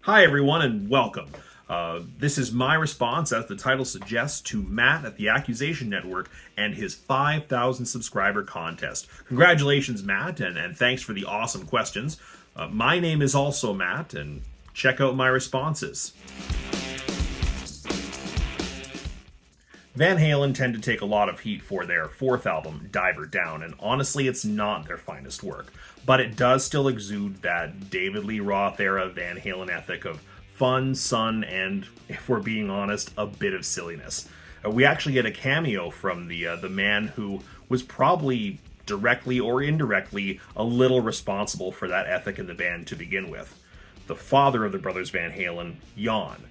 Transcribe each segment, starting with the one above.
Hi, everyone, and welcome. This is my response, as the title suggests, to Matt at the Accusation Network and his 5,000 subscriber contest. Congratulations, Matt, and thanks for the awesome questions. My name is also Matt, and check out my responses. Van Halen tend to take a lot of heat for their fourth album, Diver Down, and honestly, it's not their finest work. But it does still exude that David Lee Roth era Van Halen ethic of fun, and, if we're being honest, a bit of silliness. We actually get a cameo from the man who was probably directly or indirectly a little responsible for that ethic in the band to begin with. The father of the brothers Van Halen, Jan.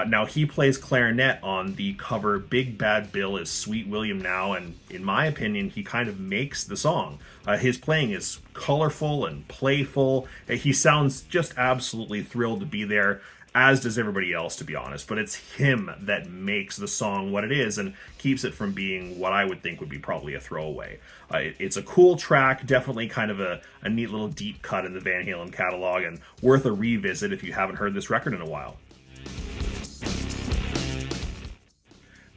Now, he plays clarinet on the cover Big Bad Bill is Sweet William Now, and in my opinion, he kind of makes the song. His playing is colorful and playful. He sounds just absolutely thrilled to be there, as does everybody else, to be honest. But it's him that makes the song what it is and keeps it from being what I would think would be probably a throwaway. It's a cool track, definitely kind of a neat little deep cut in the Van Halen catalog, and worth a revisit if you haven't heard this record in a while.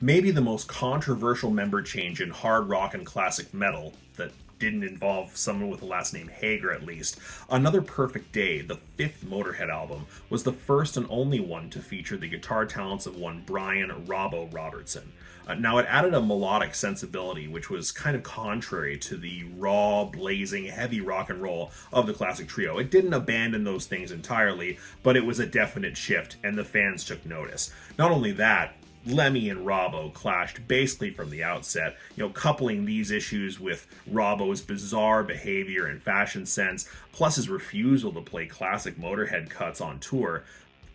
Maybe the most controversial member change in hard rock and classic metal that didn't involve someone with the last name Hager, at least. Another Perfect Day, the fifth Motorhead album, was the first and only one to feature the guitar talents of one Brian Robbo Robertson. Now, it added a melodic sensibility, which was kind of contrary to the raw, blazing, heavy rock and roll of the classic trio. It didn't abandon those things entirely, but it was a definite shift, and the fans took notice. Not only that, Lemmy and Robbo clashed basically from the outset, coupling these issues with Robbo's bizarre behavior and fashion sense, plus his refusal to play classic Motorhead cuts on tour.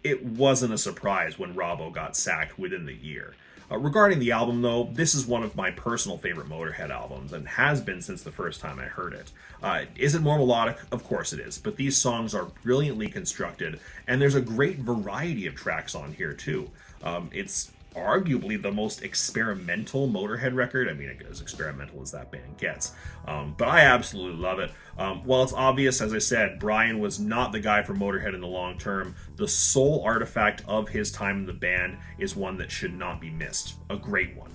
It wasn't a surprise when Robbo got sacked within the year. Regarding the album, though, this is one of my personal favorite Motorhead albums, and has been since the first time I heard it. Is it more melodic? Of course it is, but these songs are brilliantly constructed, and there's a great variety of tracks on here, too. It's arguably the most experimental Motorhead record. I mean, as experimental as that band gets. But I absolutely love it. While it's obvious, as I said, Brian was not the guy for Motorhead in the long term, the sole artifact of his time in the band is one that should not be missed. A great one.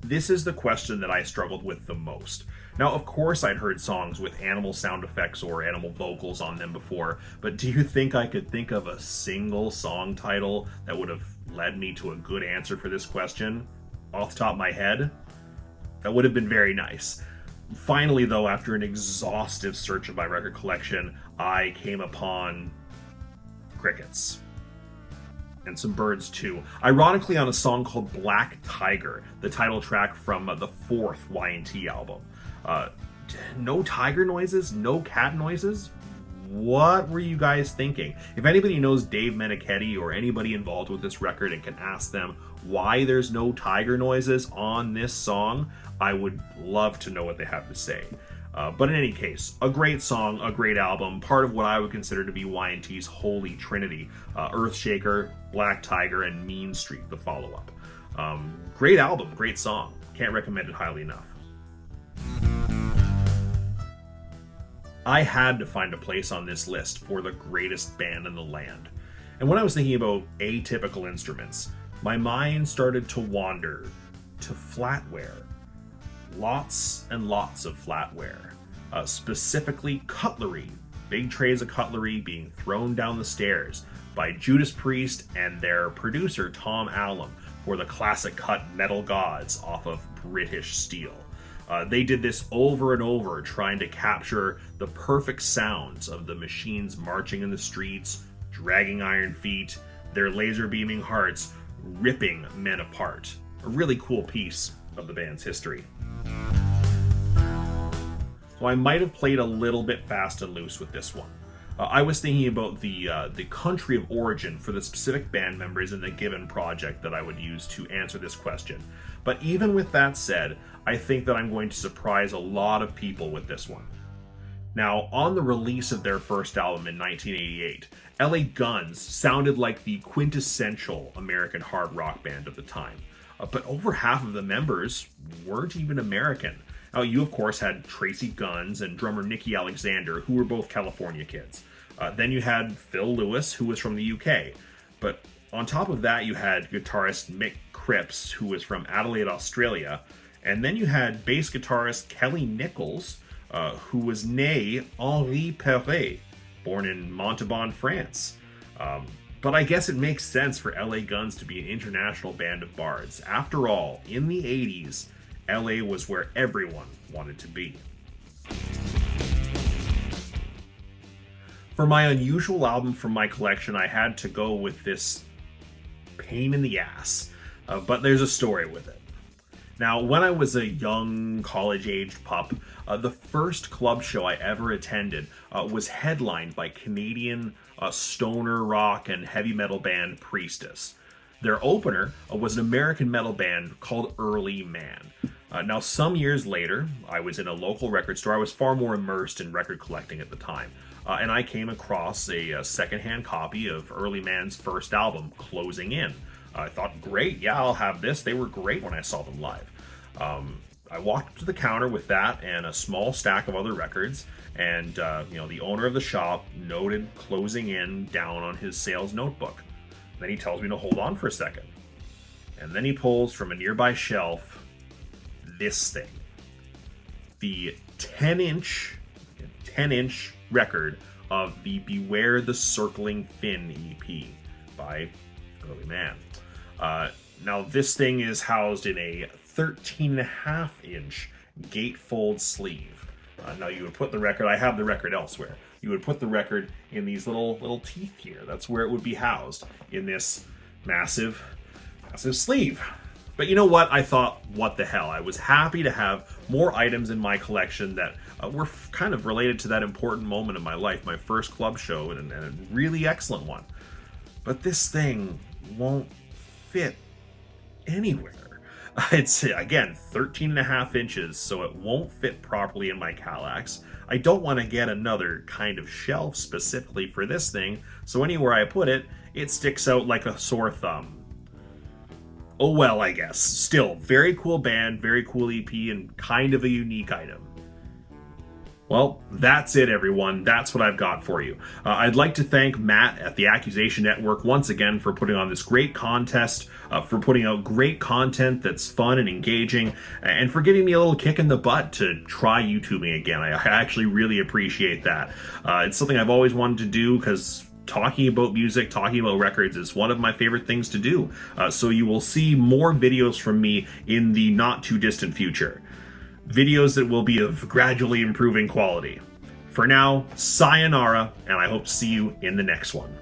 This is the question that I struggled with the most. Now, of course, I'd heard songs with animal sound effects or animal vocals on them before, but do you think I could think of a single song title that would have led me to a good answer for this question? Off the top of my head? That would have been very nice. Finally, though, after an exhaustive search of my record collection, I came upon crickets. And some birds too. Ironically, on a song called Black Tiger, the title track from the fourth Y&T album. No tiger noises? No cat noises? What were you guys thinking? If anybody knows Dave Meniketti or anybody involved with this record and can ask them why there's no tiger noises on this song, I would love to know what they have to say. But in any case, a great song, a great album, part of what I would consider to be Y&T's holy trinity. Earthshaker, Black Tiger, and Mean Street, the follow-up. Great album, great song. Can't recommend it highly enough. I had to find a place on this list for the greatest band in the land. And when I was thinking about atypical instruments, my mind started to wander to flatware. Lots and lots of flatware. Specifically cutlery. Big trays of cutlery being thrown down the stairs by Judas Priest and their producer Tom Allom for the classic cut Metal Gods off of British Steel. They did this over and over, trying to capture the perfect sounds of the machines marching in the streets, dragging iron feet, their laser beaming hearts, ripping men apart. A really cool piece of the band's history. So I might have played a little bit fast and loose with this one. I was thinking about the country of origin for the specific band members in the given project that I would use to answer this question. But even with that said, I think that I'm going to surprise a lot of people with this one. Now, on the release of their first album in 1988, LA Guns sounded like the quintessential American hard rock band of the time. But over half of the members weren't even American. Now, you, of course, had Tracy Guns and drummer Nicky Alexander, who were both California kids. Then you had Phil Lewis, who was from the UK. But on top of that, you had guitarist Mick Cripps, who was from Adelaide, Australia. And then you had bass guitarist Kelly Nichols, who was née Henri Perret, born in Montauban, France. But I guess it makes sense for LA Guns to be an international band of bards. After all, in the 80s, LA was where everyone wanted to be. For my unusual album from my collection, I had to go with this pain in the ass, but there's a story with it. Now, when I was a young, college-aged pup, the first club show I ever attended was headlined by Canadian stoner rock and heavy metal band Priestess. Their opener was an American metal band called Early Man. Now, some years later, I was in a local record store. I was far more immersed in record collecting at the time. And I came across a secondhand copy of Early Man's first album, Closing In. I thought, great, yeah, I'll have this. They were great when I saw them live. I walked up to the counter with that and a small stack of other records, and the owner of the shop noted Closing In down on his sales notebook. Then he tells me to hold on for a second. And then he pulls from a nearby shelf this thing. The 10-inch record of the Beware the Circling Fin EP by Early Man. Now this thing is housed in a 13.5-inch gatefold sleeve. Now you would put the record, I have the record elsewhere, you would put the record in these little teeth here. That's where it would be housed, in this massive sleeve. But you know what? I thought, what the hell? I was happy to have more items in my collection that were kind of related to that important moment in my life, my first club show, and a really excellent one. But this thing won't fit anywhere. It's, again, 13.5 inches, so it won't fit properly in my Kallax. I don't want to get another kind of shelf specifically for this thing, so anywhere I put it, it sticks out like a sore thumb. Oh well, I guess. Still, very cool band, very cool EP, and kind of a unique item. Well, that's it, everyone. That's what I've got for you. I'd like to thank Matt at the Accusation Network once again for putting on this great contest, for putting out great content that's fun and engaging, and for giving me a little kick in the butt to try YouTubing again. I actually really appreciate that. It's something I've always wanted to do because talking about music, talking about records is one of my favorite things to do. So you will see more videos from me in the not too distant future. Videos that will be of gradually improving quality. For now, sayonara, and I hope to see you in the next one.